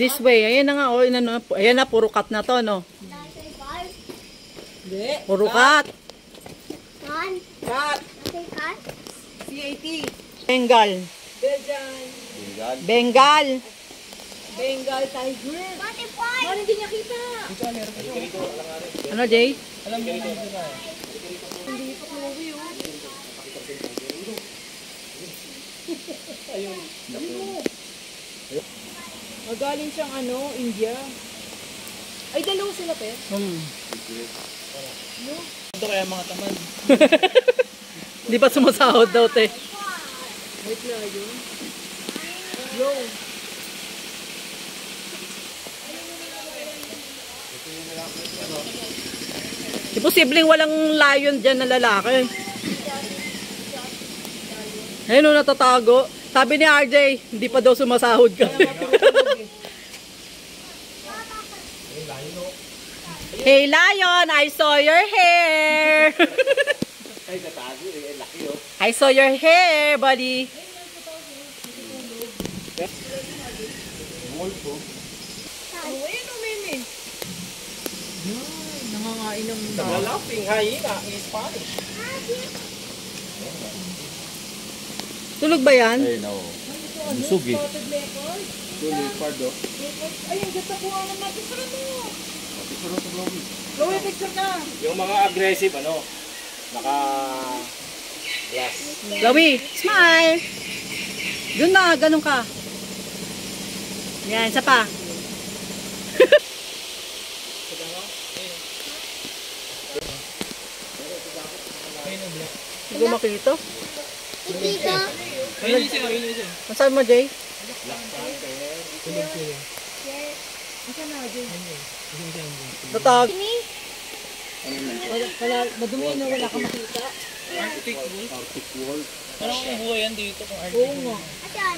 This way. Ayan na nga. Oh, ayan na, puro cut na to, no? Hindi. Puro cut. Cut. Cut. CAT. Bengal. Belgian. Bengal. Bengal tiger. Butterfly. Ano hindi niya kita? Ano, Jay? Alam mo na sila. Hindi pa Chloe, oh. Ayun. Magaling siyang India. Ay, dalawa sila, pe. Ito kaya mga tamad. Di pa sumasahod daw, te. Wait lang, yun. Yo. Imposibleng walang lion dyan na lalaki. Ayun, natatago. Sabi ni RJ, hindi pa daw sumasahod ka. Hey, lion, I saw your hair. I saw your hair, buddy. Nangangain ng Laughing hyena in Spanish. Tulog ba yan? Ay, no. Busog eh. Ay, ang ganda ko naman natin sa ano. Picture sa Chloe. Chloe, picture ka. Yung mga aggressive, glass. Chloe, smile. Doon na, ganun ka. Yan, isa pa. Hindi ko makita. Dito. Ang sabi mo, Jay? Natag. Madumi na wala ka makita. Arctic Wolf. Parang buhay yan dito kung Arctic Oo nga.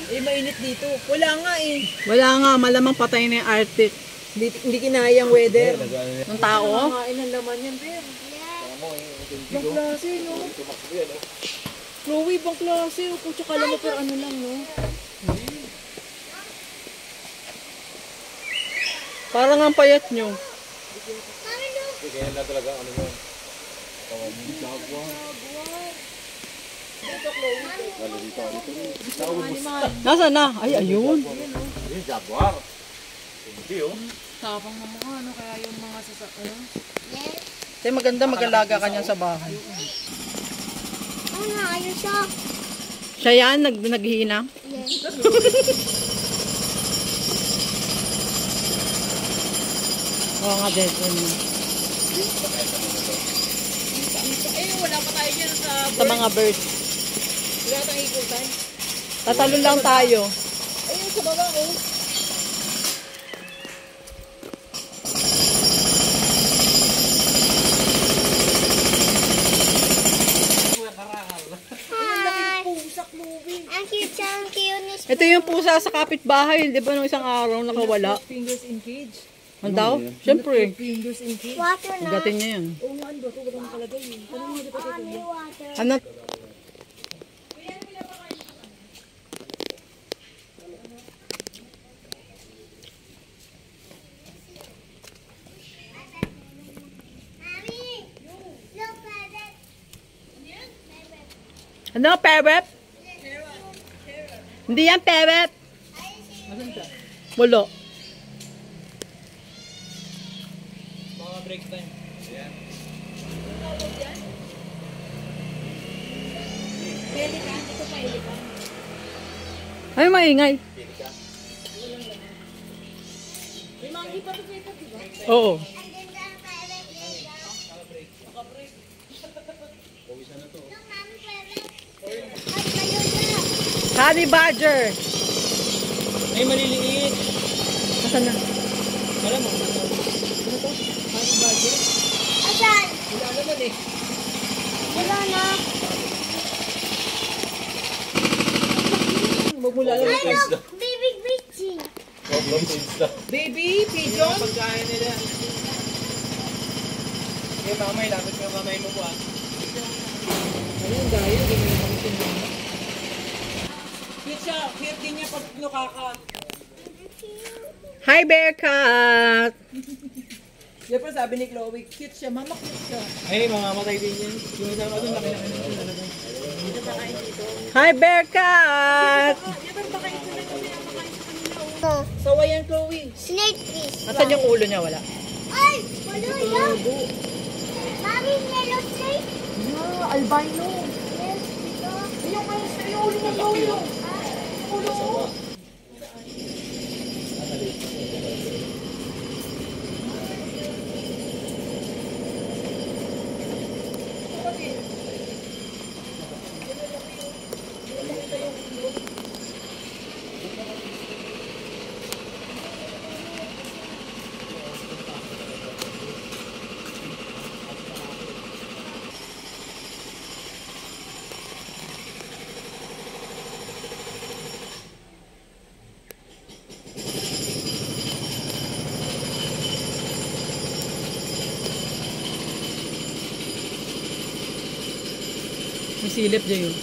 Eh, mainit dito. Wala nga eh. Wala nga, malamang patay na yung Arctic. Hindi kinayang weather. Ng tao. Nangangain ng laman yan, pero. Ibang klase, no? Chloe, ibang klase. Pucha ka lang, pero ano lang, no? Parang ang payat nyo. Kaya na talaga yun. Nasaan na? Ay, ayun. Yung jaguar. Hindi oh. Tapang na mga, ano? Kaya yung mga Kasi maganda mag-alaga ka niyan sa bahay. Ayun siya. Siya yan, naghihina. Yes. Oo nga, din. wala pa tayo dyan Sa mga birds. wala tayong ikutan. Tatalon lang tayo. Ayun, sa baba, oh. Hi. Ang cute siya, ang cute. Ito yung pusa sa kapitbahay. Di ba nung isang araw nakawala? Fingers in cage. Ang daw? Siyempre. Fingers in cage. Water na. Gatin niya yun. Oo nga, ano ba? Ito wala nakalagay yun. Ano mo, di ba ito? Only water. Ano? Mommy, look at that. Ano? Parrot? Hindi yan parrot. Wala. Mga break time. Ayan. Pelikan, ito pelikan. Ay, maingay. May monkey pa ito sa ito, di ba? Oo. And then the parrot is Look, mommy, parrot. Ay, kayo na. Honey badger. Ay, maliliit. Nasaan na? Alam mo. Ano to? Honey badger? Asan? Wala naman eh. Wala na. Magmula lang. Ay, look, baby bitchy. Problem is that. Baby, pigeon. Pagkain nila. Okay, mamay. Lapit ka mamay mo po ah. Ayun, dahil. Ganyan yung mga sinama. Cute siya. Cute din niya pag nukaka. Hi, Bear Cat! Yan pa sabi ni Chloe, cute siya. Mama, cute siya. Ay, mamamatay din yan. Yung isa doon, laki-laki na siya talaga. Hi, Bear Cat! Sawa yan, Chloe. Snake fish. Asan yung ulo niya? Wala. Ay! Wala yan! Mami, yellow snake? Yeah, albino. Yes, dito. Ayun kayo, yung ulo mo, Chloe. Ulo mo. May silip dyan yun.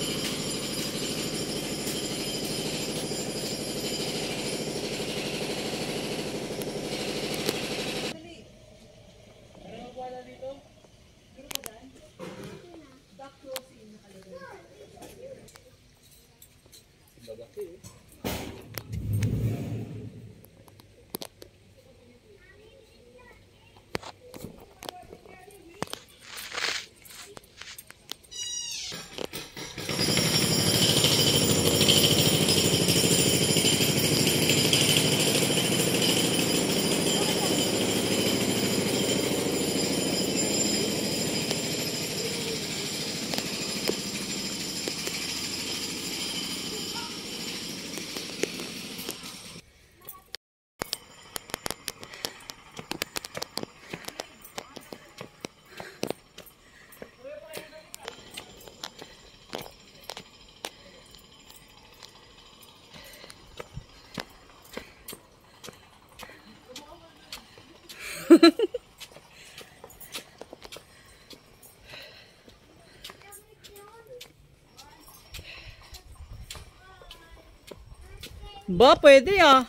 Ba, pwede ah.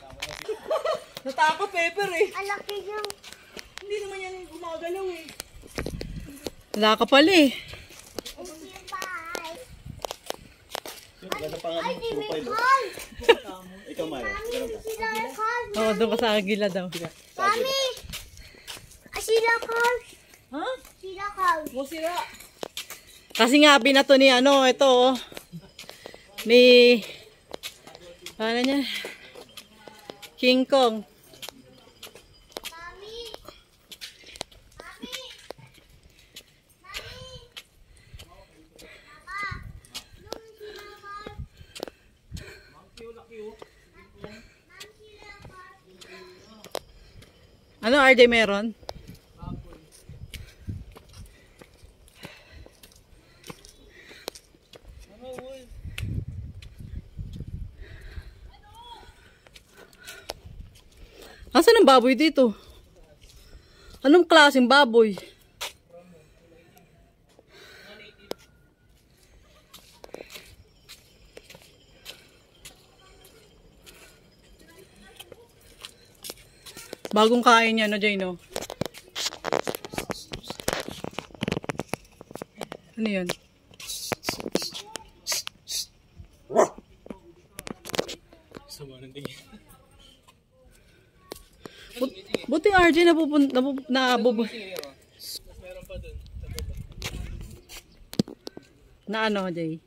Natakot, Pepper eh. Alaki yung... Hindi naman yan gumagalaw eh. Wala ka pala eh. Ganda pa nga Ay, ng di may profile. call! Ikaw, Mayo. Ganun ka. Sila call! Oo, doon ka sa agila daw. Mami! Sila call! Ha? Sila call! Musira. Kasi nga, binato ni ano, ito oh. Ni... Ano niya? King Kong. Mami! Mami! Mami! Papa! Nung sila call! Ano, RJ meron? Asan ang baboy dito? Anong klaseng baboy? Bagong kain niya, no, Jay, no? Ano yun? Sama ng tingin. Buti RJ Meron pa dun. na ano, Jay?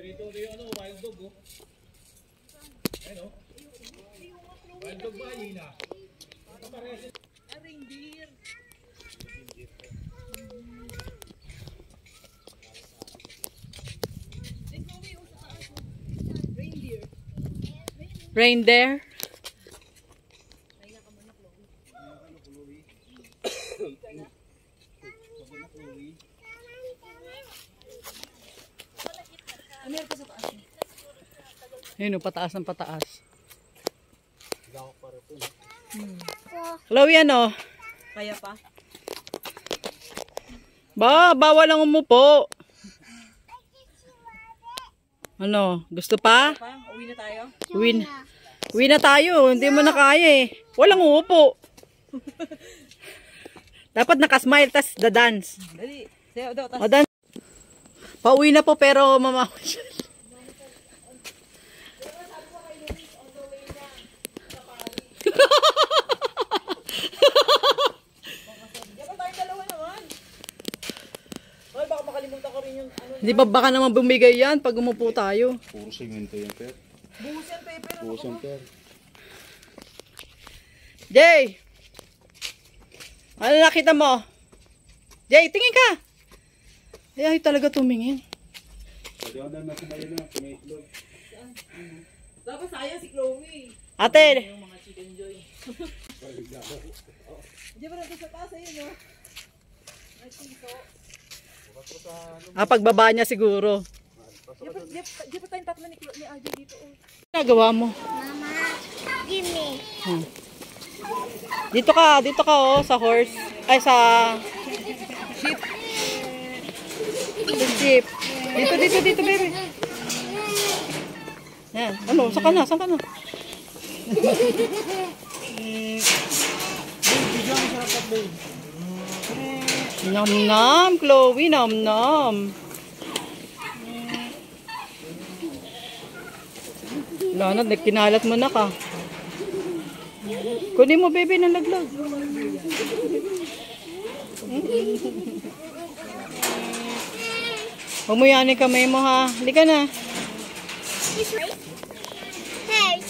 Dito yung ano, wild dog oh. Ayun oh. Wild dog ba yun ah? Reindeer. Reindeer? Ayun, pataas ng pataas. Chloe, ano? Kaya pa? Bawal lang umupo. Ano, gusto pa? Pa? Uwi na tayo? Win. Uwi na tayo. Hindi mo na kaya eh. Walang uupo. Dapat nakasmile, tas da-dance. Dali. Sayo daw. O, dance. Pauwi na po pero mamawa siya. Dapat tayong dalawa naman. Ay, baka makalimutan ko rin yung ano. Hindi ba baka naman bumigay yan pag umupo tayo? Puro segmento yan, Per. Buhos yan, paper. Puro yan, Per. Jay! Ano nakita mo? Jay, tingin ka! Ay, talaga tumingin. Pwede ako na kumain na. Kumitlog. Dapat sayang si Chloe. Ate! Yung mga chicken joy. Di ba nandun sa taas ayun, no? Ay, pinto. Pagbaba niya siguro. Di ba tayong tatlo ni RJ dito, oh. Nagawa mo. Mama, give me. Dito ka oh, sa horse. Ay, sa Sheep. sa jeep. Dito, baby. Yan. Ano, saan ka na? Nom, Chloe, nom. Wala na, kinalat mo na ka. Kunin mo, baby, ng laglag. Huwag mo yanin kamay mo, ha? Halika na. Hey,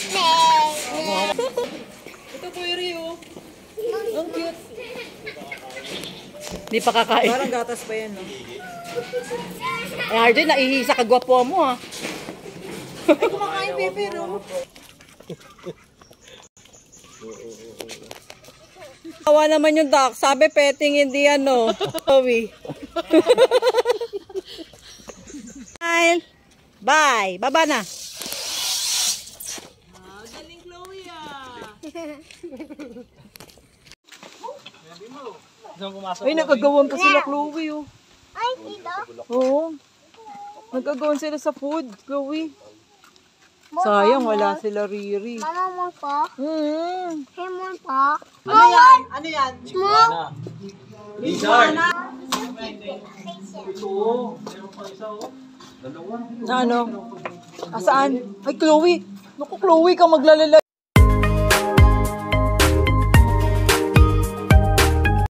Ito po yung Rio. Ang cute. Di pa kakain. Parang gatas pa yan, no? Ay, RJ, naihisa kagwapo mo, ha? Ay, kumakain, Pepe, no? Kawa naman yung duck. Sabi, petting, hindi ano. Chloe. Bye. Baba na. Galing Chloe, ah. Ay, nagagawan pa sila, Chloe, oh. ay, dito. Oo. Nagagawan sila sa food, Chloe. Sayang, wala sila Riri. Mama mo po. Hey, mo po. Ano yan? Smoke. Na ano? Asaan? Ay, Chloe. Naku, Chloe, ka maglalala.